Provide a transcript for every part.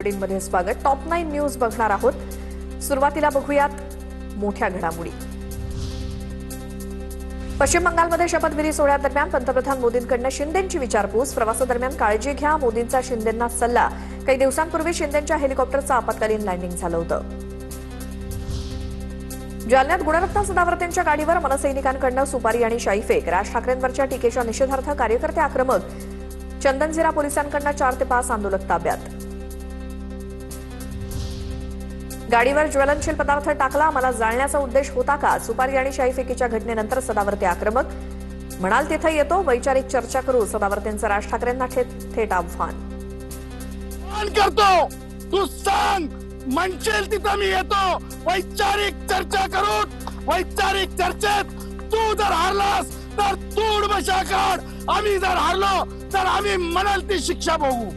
मध्ये स्वागत। Top 9 news बघणार आहोत। सुरुवातीला बघूयात मोठ्या घडामोडी। पश्चिम बंगालमध्ये शपथविधी सोहळ्यादरम्यान पंतप्रधान मोदींकडून शिंदेंची विचारपूस। प्रवासादरम्यान काळजी घ्या, मोदींचा शिंदेंना सल्ला। काही दिवसांपूर्वी शिंदेंच्या हेलिकॉप्टरचं आपत्कालीन लँडिंग झालं होतं। जालन्यात गुणरत्न सदावर्तेंच्या गाडीवर मनसैनिकांकडून सुपारी आणि शाईफेक। राज ठाकरेंवरच्या टीकेच्या निषेधार्थ कार्यकर्ते आक्रमक। चंदनझिरा पोलिसांकडून 4 ते 5 आंदोलक ताब्यात। गाडीवर ज्वलनशील पदार्थ टाकला, मला जाळण्याचा उद्देश होता का? सुपारी आणि शाईफेकीच्या घटनेनंतर सदावर्ते आक्रमक। म्हणाल तिथे येतो, वैचारिक चर्चा करू। सदावर्तेंचं राज ठाकरेंना थेट आव्हान। करतो तू सांग, म्हणशील तिथं मी येतो, वैचारिक चर्चा करू। वैचारिक चर्चेत तू जर हारलास तर तू उडबशा काढ, आम्ही जर हारलो तर आम्ही म्हणाल ती शिक्षा भोगू।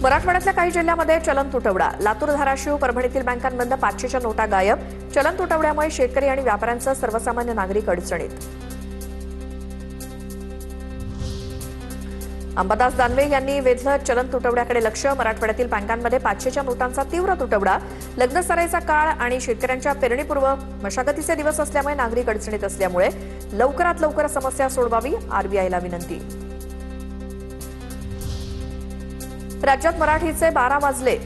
मराठवाड्यातल्या काही जिल्ह्यांमध्ये चलन तुटवडा। लातूर, धाराशिव, परभणीतील बँकांमधून 500च्या नोटा गायब। चलन तुटवड्यामुळे शेतकरी आणि व्यापाऱ्यांसह सर्वसामान्य नागरिक अडचणीत। अंबादास दानवे यांनी वेधलं चलन तुटवड्याकडे लक्ष। मराठवाड्यातील बँकांमध्ये 500च्या नोटांचा तीव्र तुटवडा। लग्न सराईचा काळ आणि शेतकऱ्यांच्या पेरणीपूर्व मशागतीचे दिवस असल्यामुळे नागरिक अडचणीत असल्यामुळे लवकरात लवकर समस्या सोडवावी, आरबीआयला विनंती। राज्यात मराठीचे 12 वाजले।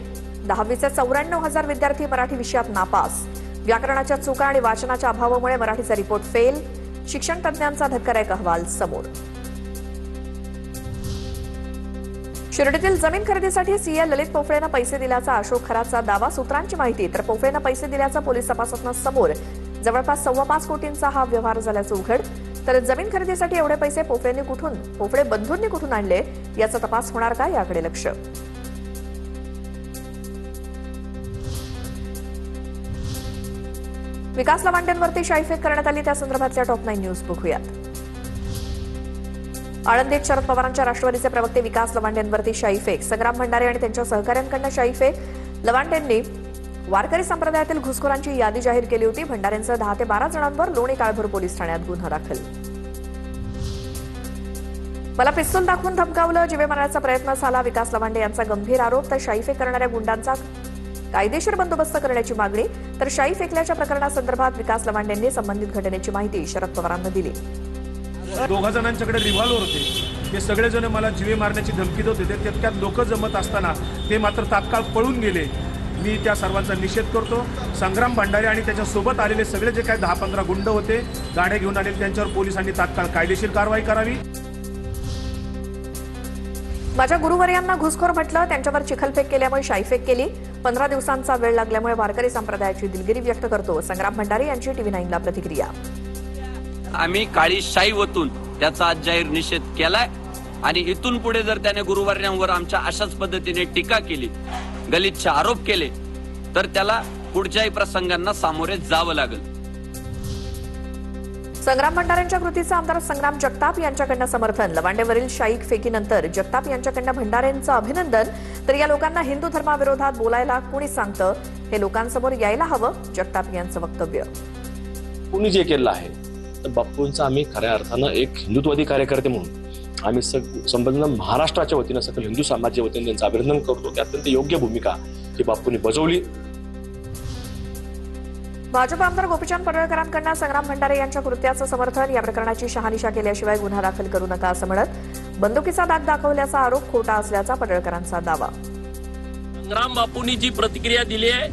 10वीचे 94,000 विद्यार्थी मराठी विषयात नापास। व्याकरणाच्या चुका आणि वाचनाच्या अभावामुळे मराठीचा रिपोर्ट फेल। शिक्षण तज्ज्ञांचा धक्कादायक अहवाल समोर। शिर्डीतील जमीन खरेदीसाठी सीए ललित पोफळेनं पैसे दिल्याचा अशोक खराचा दावा। सूत्रांची माहिती तर पोफळेनं पैसे दिल्याचं पोलीस तपासातनं समोर। जवळपास 5.25 कोटींचा हा व्यवहार झाल्याचं उघड। तर जमीन खरेदीसाठी एवढे पैसे पोफळे बंधूंनी कुठून आणले याचा तपास होणार का, याकडे लक्ष। विकास लवांडेंवरती शाईफेक करण्यात आली, त्या संदर्भातल्या टॉप 9 न्यूज बघूयात। आळंदीत शरद पवारांच्या राष्ट्रवादीचे प्रवक्ते विकास लवांडेंवरती शाईफेक। संग्राम भंडारे आणि त्यांच्या सहकाऱ्यांकडून शाईफेक। लवांडेंनी वारकरी संप्रदायातील घुसखोरांची यादी जाहीर केली होती। भंडारेंसह 10 ते 12 जणांवर लोणी काळभोर पोलीस ठाण्यात गुन्हा दाखल। मला पिस्तूल दाखवून धमकावलं, जीवे मारण्याचा प्रयत्न झाला, विकास लवांडे यांचा गंभीर आरोप। तर शाई फेकणाऱ्या गुंडांचा कायदेशीर बंदोबस्त करण्याची मागणी। तर शाई फेकल्याच्या प्रकरणासंदर्भात विकास लवांडेंनी संबंधित घटनेची माहिती शरद पवारांना दिली। 2 जणांच्याकडे रिव्हॉल्वर होते, ते सगळेजण मला जीवे मारण्याची धमकी देत होते। तितक्यात लोक जमत असताना ते मात्र तात्काळ पळून गेले। मी त्या सर्वांचा निषेध करतो। संग्राम भंडारे आणि त्याच्यासोबत आलेले सगळे जे काही 10-15 गुंड होते, गाड्या घेऊन आलेले, त्यांच्यावर पोलिसांनी तात्काळ कायदेशीर कारवाई करावी। माझ्या गुरुवर्यांना घुसखोर म्हटलं, त्यांच्यावर चिखलफेक केल्यामुळे शाईफेक केली। 15 दिवसांचा वेळ लागल्यामुळे वारकरी संप्रदायाची दिलगिरी व्यक्त करतो। संग्राम भंडारे यांची टीव्ही 9ला प्रतिक्रिया। आम्ही काळी शाई वतून त्याचा आज जाहीर निषेध केलाय आणि इथून पुढे जर त्याने गुरुवर्यांवर आमच्या अशाच पद्धतीने टीका केली, गलिच्छ आरोप केले, तर त्याला पुढच्याही प्रसंगांना सामोरे जावं लागेल। संग्राम भंडारेंच्या कृतीचं आमदार संग्राम जगताप यांच्याकडनं समर्थन। लवांडेवरील शाईक फेकीनंतर जगताप यांच्याकडनं भंडारेंचं अभिनंदन। तर या लोकांना हिंदू धर्माविरोधात बोलायला कोणी सांगतं, हे लोकांसमोर यायला हवं, जगताप यांचं वक्तव्य। कोणी जे केलं आहे तर बापूंचा आम्ही खऱ्या अर्थानं एक हिंदुत्ववादी कार्यकर्ते म्हणून आम्ही संपूर्ण महाराष्ट्राच्या वतीनं सकल हिंदू समाजाच्या वतीने त्यांचं अभिनंदन करतो। ती अत्यंत योग्य भूमिका ही बापूंनी बजावली। भाजप आमदार गोपीचंद पडळकरांकडून संग्राम भंडारे यांच्या कृत्याचं समर्थन। या प्रकरणाची शहानिशा केल्याशिवाय गुन्हा दाखल करू नका असं म्हणत बंदुकीचा दाग दाखवल्याचा आरोप खोटा असल्याचा पडळकरांचा दावा। संग्राम बापूंनी जी प्रतिक्रिया दिली आहे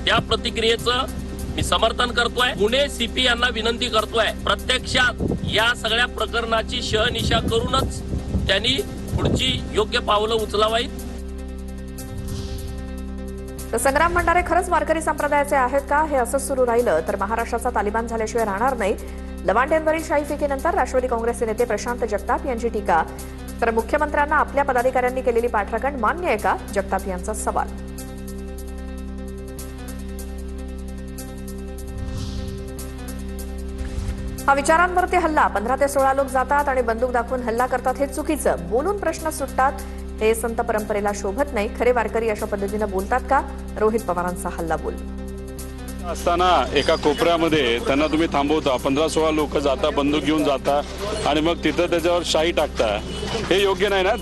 त्या प्रतिक्रियेचं मी समर्थन करतोय। पुणे सीपी यांना विनंती करतोय, प्रत्यक्षात या सगळ्या प्रकरणाची शहानिशा करूनच त्यांनी पुढची योग्य पावलं उचलावीत। तर संग्राम भंडारे खरंच वारकरी संप्रदायाचे आहेत का? हे असंच सुरू राहिलं तर महाराष्ट्राचा तालिबान झाल्याशिवाय राहणार नाही। लवांडेंवरील शाईफेकीनंतर राष्ट्रवादी काँग्रेसचे नेते प्रशांत जगताप यांची टीका। तर मुख्यमंत्र्यांना आपल्या पदाधिकाऱ्यांनी केलेली पाठराखण मान्य आहे का, जगताप यांचा सवाल। हा विचारांवरती हल्ला। 15 ते 16 लोक जातात आणि बंदूक दाखवून हल्ला करतात, हे चुकीचं। बोलून प्रश्न सुटतात, हे संत परंपरेला शोभत नाही। खरे वारकरी अशा पद्धतीनं बोलतात का? रोहित पवारांचा हल्ला बोल। असताना एका कोपऱ्यामध्ये त्यांना तुम्ही थांबवता, 15-16 लोक जाता, बंदूक घेऊन जाता आणि मग तिथं त्याच्यावर शाई टाकता, हे योग्य नाही ना।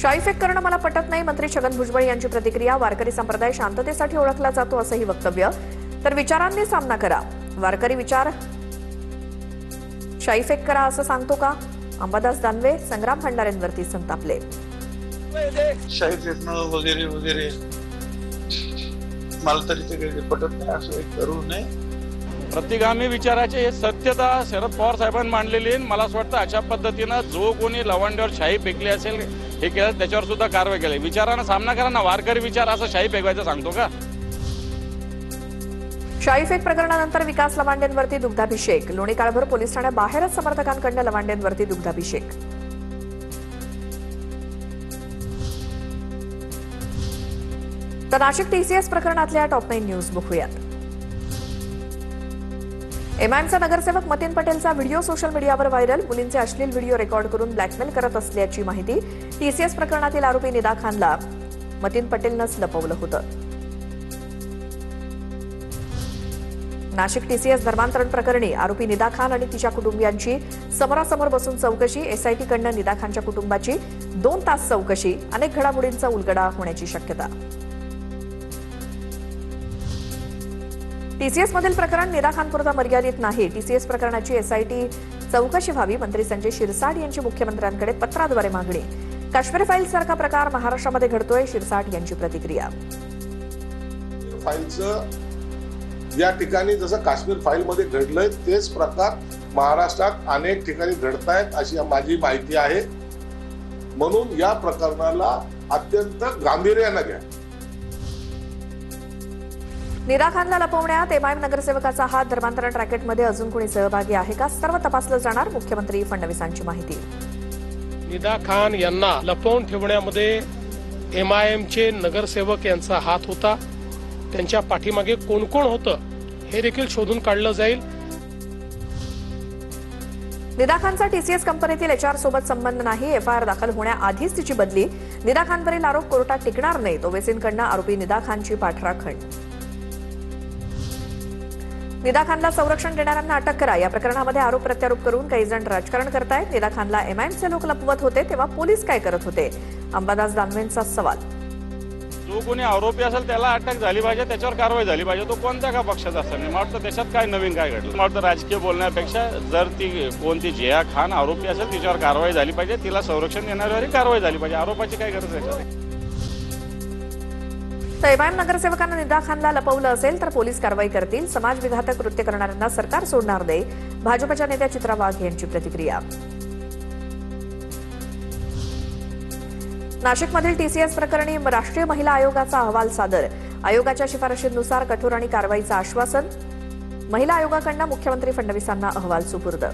शाईफेक करणं मला पटत नाही. मंत्री छगन भुजबळ यांची प्रतिक्रिया. वारकरी संप्रदाय शांततेसाठी ओळखला जातो असंही वक्तव्य. तर विचारांनी सामना करा. वारकरी विचार शाईफेक करा असं सांगतो का? अंबादास दानवे संग्राम भंडारेंवरती संतापले. शाही फेकणं वगैरे वगैरे मला तरी ते काही पटत नाही. असं एक करू नये. प्रतिगामी विचाराचे हे सत्यता शरद पवार साहेबांनी मांडलेली आहे. मला असं वाटतं अशा पद्धतीनं जो कोणी लवंड्यावर शाही फेकली असेल हे केलं त्याच्यावर सुद्धा कारवाई केली. विचारांना सामना करा ना. वारकरी विचार असं शाही फेकवायचं सांगतो का? शाईफेक प्रकरणानंतर विकास लवांडेंवरती दुग्धाभिषेक. लोणी काळभोर पोलीस ठाण्याबाहेरच समर्थकांकडून लवांडेंवरती दुग्धाभिषेक. तर नाशिक टीसीएस प्रकरणातल्या टॉप 9 न्यूज बघूयात. एमआयएमचा नगरसेवक मतीन पटेलचा व्हिडिओ सोशल मीडियावर व्हायरल. मुलींचे अश्लील व्हिडिओ रेकॉर्ड करून ब्लॅकमेल करत असल्याची माहिती. टीसीएस प्रकरणातील आरोपी निदा खानला मतीन पटेलनंच लपवलं होतं. नाशिक टीसीएस धर्मांतरण प्रकरणी आरोपी निदा खान आणि तिच्या कुटुंबियांची समोरासमोर बसून चौकशी. एसआयटीकडनं निदा खानच्या कुटुंबाची 2 तास चौकशी. अनेक घडामोडींचा उलगडा होण्याची शक्यता. टीसीएस मधील प्रकरण निदा खानपुरता मर्यादित नाही. टीसीएस प्रकरणाची एसआयटी चौकशी व्हावी. मंत्री संजय शिरसाट यांची मुख्यमंत्र्यांकडे पत्राद्वारे मागणी. काश्मीर फाईल सारखा प्रकार महाराष्ट्रामध्ये घडतोय. शिरसाट यांची प्रतिक्रिया. फाईलचं या ठिकाणी जसं काश्मीर फाईल मध्ये घडलंय तेच प्रकार महाराष्ट्रात अनेक ठिकाणी घडतायत अशी माझी माहिती आहे. म्हणून या प्रकरणाला अत्यंत गांभीर्याने घ्या. निदा खानला लपवण्यात एमआयएम नगरसेवकाचा हात. धर्मांतरण रॅकेटमध्ये अजून कोणी सहभागी आहे का? सर्व तपासलं जाणार. मुख्यमंत्री फडणवीसांची माहिती. निदा खान यांना लपवून ठेवण्यामध्ये एमआयएमचे नगरसेवक यांचा हात होता. त्यांच्या पाठीमागे कोण कोण होतं हे देखील शोधून काढलं जाईल. निदा खानचा टीसीएस कंपनीतील एचआर सोबत संबंध नाही. एफआयआर दाखल होण्याआधीच तिची बदली. निदा खानवरील आरोप कोर्टात टिकणार नाही. ओवेसींकडनं आरोपी निदा खानची पाठराखण. निदा खानला संरक्षण देणाऱ्यांना अटक करा. या प्रकरणामध्ये आरोप प्रत्यारोप करून काही जण राजकारण करतायत. निदा खानला एमआयएमचे लोक लपवत होते तेव्हा पोलीस काय करत होते? अंबादास दानवेंचा सवाल. जो कोणी आरोपी असेल त्याला अटक झाली पाहिजे. त्याच्यावर कारवाई झाली पाहिजे. तो कोणत्या का पक्षाचा असेल. मला वाटतं देशात काय नवीन काय घडलं. मला वाटतं राजकीय बोलण्यापेक्षा जर ती कोणती जिया खान आरोपी असेल तिच्यावर कारवाई झाली पाहिजे. तिला संरक्षण देणाऱ्यावर कारवाई झाली पाहिजे. आरोपाची काय गरज आहे? तर एमआयएम नगरसेवकांना निदा खानला लपवलं असेल तर पोलीस कारवाई करतील. समाजविघातक कृत्य करणाऱ्यांना सरकार सोडणार नाही. भाजपच्या नेत्या चित्रा वाघ यांची प्रतिक्रिया. नाशिकमधील टीसीएस प्रकरणी राष्ट्रीय महिला आयोगाचा अहवाल सादर. आयोगाच्या शिफारशींनुसार कठोर आणि कारवाईचं आश्वासन. महिला आयोगाकडनं मुख्यमंत्री फडणवीसांना अहवाल सुपूर्द.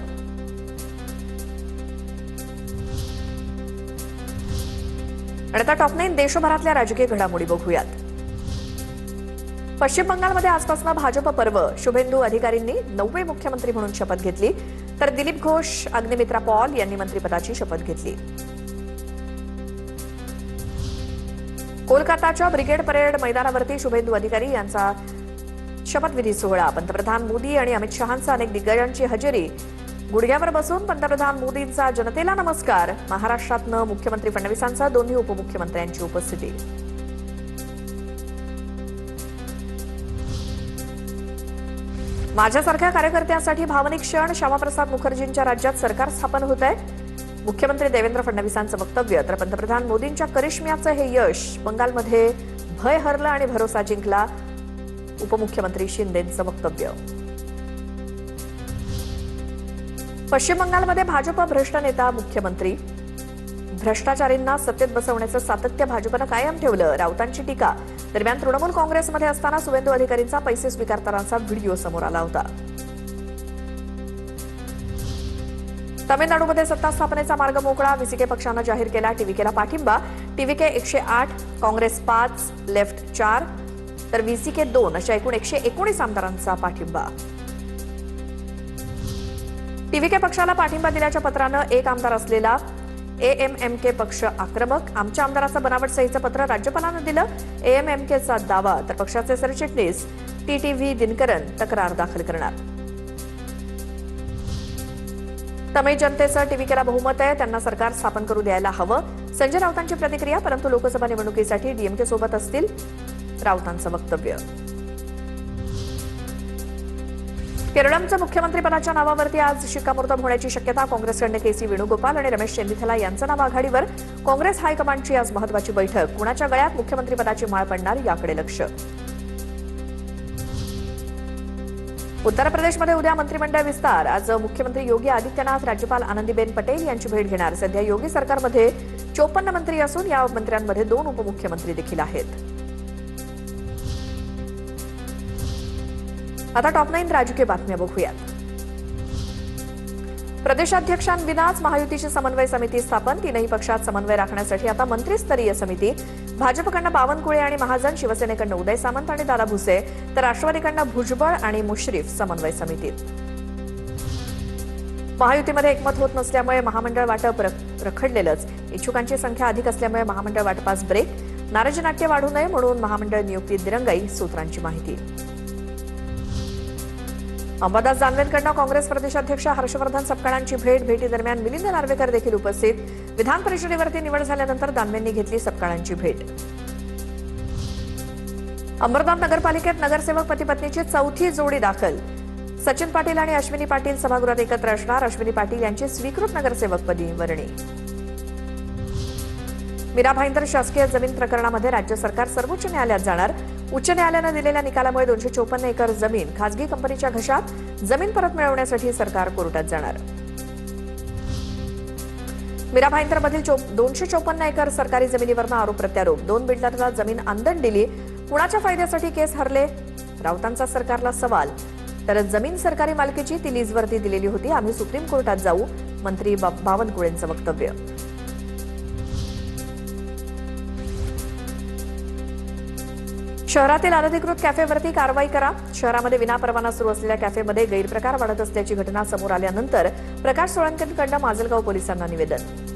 आणि आता टॉप 9 देशभरातल्या राजकीय घडामोडी बघूयात. पश्चिम बंगालमध्ये आजपासून भाजप पर्व. शुभेंदू अधिकारींनी 9वे मुख्यमंत्री म्हणून शपथ घेतली. तर दिलीप घोष, अग्निमित्रा पॉल यांनी मंत्रिपदाची शपथ घेतली. कोलकाताच्या ब्रिगेड परेड मैदानावरती शुभेंदू अधिकारी यांचा शपथविधी सोहळा. पंतप्रधान मोदी आणि अमित शहांचा अनेक दिग्गजांची हजेरी. गुडघ्यावर बसून पंतप्रधान मोदींचा जनतेला नमस्कार. महाराष्ट्रातनं मुख्यमंत्री फडणवीसांचा दोन्ही उपमुख्यमंत्र्यांची उपस्थिती. माझ्यासारख्या कार्यकर्त्यांसाठी भावनिक क्षण. श्यामाप्रसाद मुखर्जींच्या राज्यात सरकार स्थापन होत आहे. मुख्यमंत्री देवेंद्र फडणवीसांचं वक्तव्य. तर पंतप्रधान मोदींच्या करिश्म्याचं हे यश. बंगालमध्ये भय हरलं आणि भरोसा जिंकला. उपमुख्यमंत्री शिंदेंचं वक्तव्य. पश्चिम बंगालमध्ये भाजप भ्रष्ट नेता मुख्यमंत्री. भ्रष्टाचारींना सत्तेत बसवण्याचं सातत्य भाजपनं कायम ठेवलं. राऊतांची टीका. दरम्यान तृणमूल काँग्रेसमध्ये असताना शुभेंदू अधिकारींचा पैसे स्वीकारतानाचा व्हिडिओ समोर आला होता. तामिळनाडूमध्ये सत्ता स्थापनेचा मार्ग मोकळा. व्हीसीके पक्षानं जाहीर केला टीव्हीकेला पाठिंबा. टीव्हीके 108, काँग्रेस 5, लेफ्ट 4 तर व्हीसीके 2 अशा एकूण 119 आमदारांचा पाठिंबा. टीव्हीके पक्षाला पाठिंबा दिल्याच्या पत्रानं एक आमदार असलेला एएमएमके पक्ष आक्रमक. आमच्या आमदाराचं बनावट सहीचं पत्र राज्यपालांना दिलं. एएमएमकेचा दावा. तर पक्षाचे सरचिटणीस टीटीव्ही दिनकरन तक्रार दाखल करणार. तमिळ जनतेचं टीव्हीकेला बहुमत आहे, त्यांना सरकार स्थापन करू द्यायला हवं. संजय राऊतांची प्रतिक्रिया. परंतु लोकसभा निवडणुकीसाठी डीएमके सोबत असतील, राऊतांचं वक्तव्य. केरळमचं मुख्यमंत्रीपदाच्या नावावरती आज शिक्कामोर्तब होण्याची शक्यता. काँग्रेसकडनं केसी वेणुगोपाल आणि रमेश चेन्निथला यांचं नाव आघाडीवर. काँग्रेस हायकमांडची आज महत्वाची बैठक. कुणाच्या गळ्यात मुख्यमंत्रीपदाची माळ पडणार याकडे लक्ष. उत्तर प्रदेशमध्ये उद्या मंत्रिमंडळ विस्तार. आज मुख्यमंत्री योगी आदित्यनाथ राज्यपाल आनंदीबेन पटेल यांची भेट घेणार. सध्या योगी सरकारमध्ये 54 मंत्री असून या मंत्र्यांमध्ये 2 उपमुख्यमंत्री देखील आहेत. आता टॉप 9 राजकीय बातम्या बघूयात. प्रदेशाध्यक्षांविनाच महायुतीची समन्वय समिती स्थापन. 3ही पक्षात समन्वय राखण्यासाठी आता मंत्रिस्तरीय समिती. भाजपकडनं बावनकुळे आणि महाजन, शिवसेनेकडनं उदय सामंत आणि दादा भुसे, तर राष्ट्रवादीकडनं भुजबळ आणि मुश्रीफ समन्वय समितीत. महायुतीमध्ये एकमत होत नसल्यामुळे महामंडळ वाटप रखडलेलंच. इच्छुकांची संख्या अधिक असल्यामुळे महामंडळ वाटपास ब्रेक. नाराजी वाढू नये म्हणून महामंडळ नियुक्तीत दिरंगाई, सूत्रांची माहिती. अंबादास दानवेंकडनं काँग्रेस प्रदेशाध्यक्ष हर्षवर्धन सपकाळांची भेट. भेटीदरम्यान मिलिंद नार्वेकर देखील उपस्थित. विधान परिषदेवरती निवड झाल्यानंतर दानवेंनी घेतली सपकाळांची भेट. अंबरनाथ नगरपालिकेत नगरसेवक पती पत्नीची 4थी जोडी दाखल. सचिन पाटील आणि अश्विनी पाटील सभागृहात एकत्र असणार. अश्विनी पाटील यांची स्वीकृत नगरसेवकपदी वर्णी. मीरा भाईंदर शासकीय जमीन प्रकरणामध्ये राज्य सरकार सर्वोच्च न्यायालयात जाणार. उच्च न्यायालयानं दिलेल्या निकालामुळे 254 एकर जमीन खासगी कंपनीच्या घशात. जमीन परत मिळवण्यासाठी सरकार कोर्टात जाणार. मीरा भाईंदरमधील 254 एकर सरकारी जमिनीवरनं आरोप प्रत्यारोप. 2 बिल्डरला जमीन आंदण दिली. कुणाच्या फायद्यासाठी केस हरले, राऊतांचा सरकारला सवाल. तर जमीन सरकारी मालकीची, ती लीजवरती दिलेली होती, आम्ही सुप्रीम कोर्टात जाऊ, मंत्री बावनकुळेंचं वक्तव्य. शहरातील अनधिकृत कॅफेवरती कारवाई करा. शहरामध्ये विनापरवाना सुरू असलेल्या कॅफेमध्ये गैरप्रकार वाढत असल्याची घटना समोर आल्यानंतर प्रकाश सोळंकेंकडनं माजलगाव पोलिसांना निवेदन.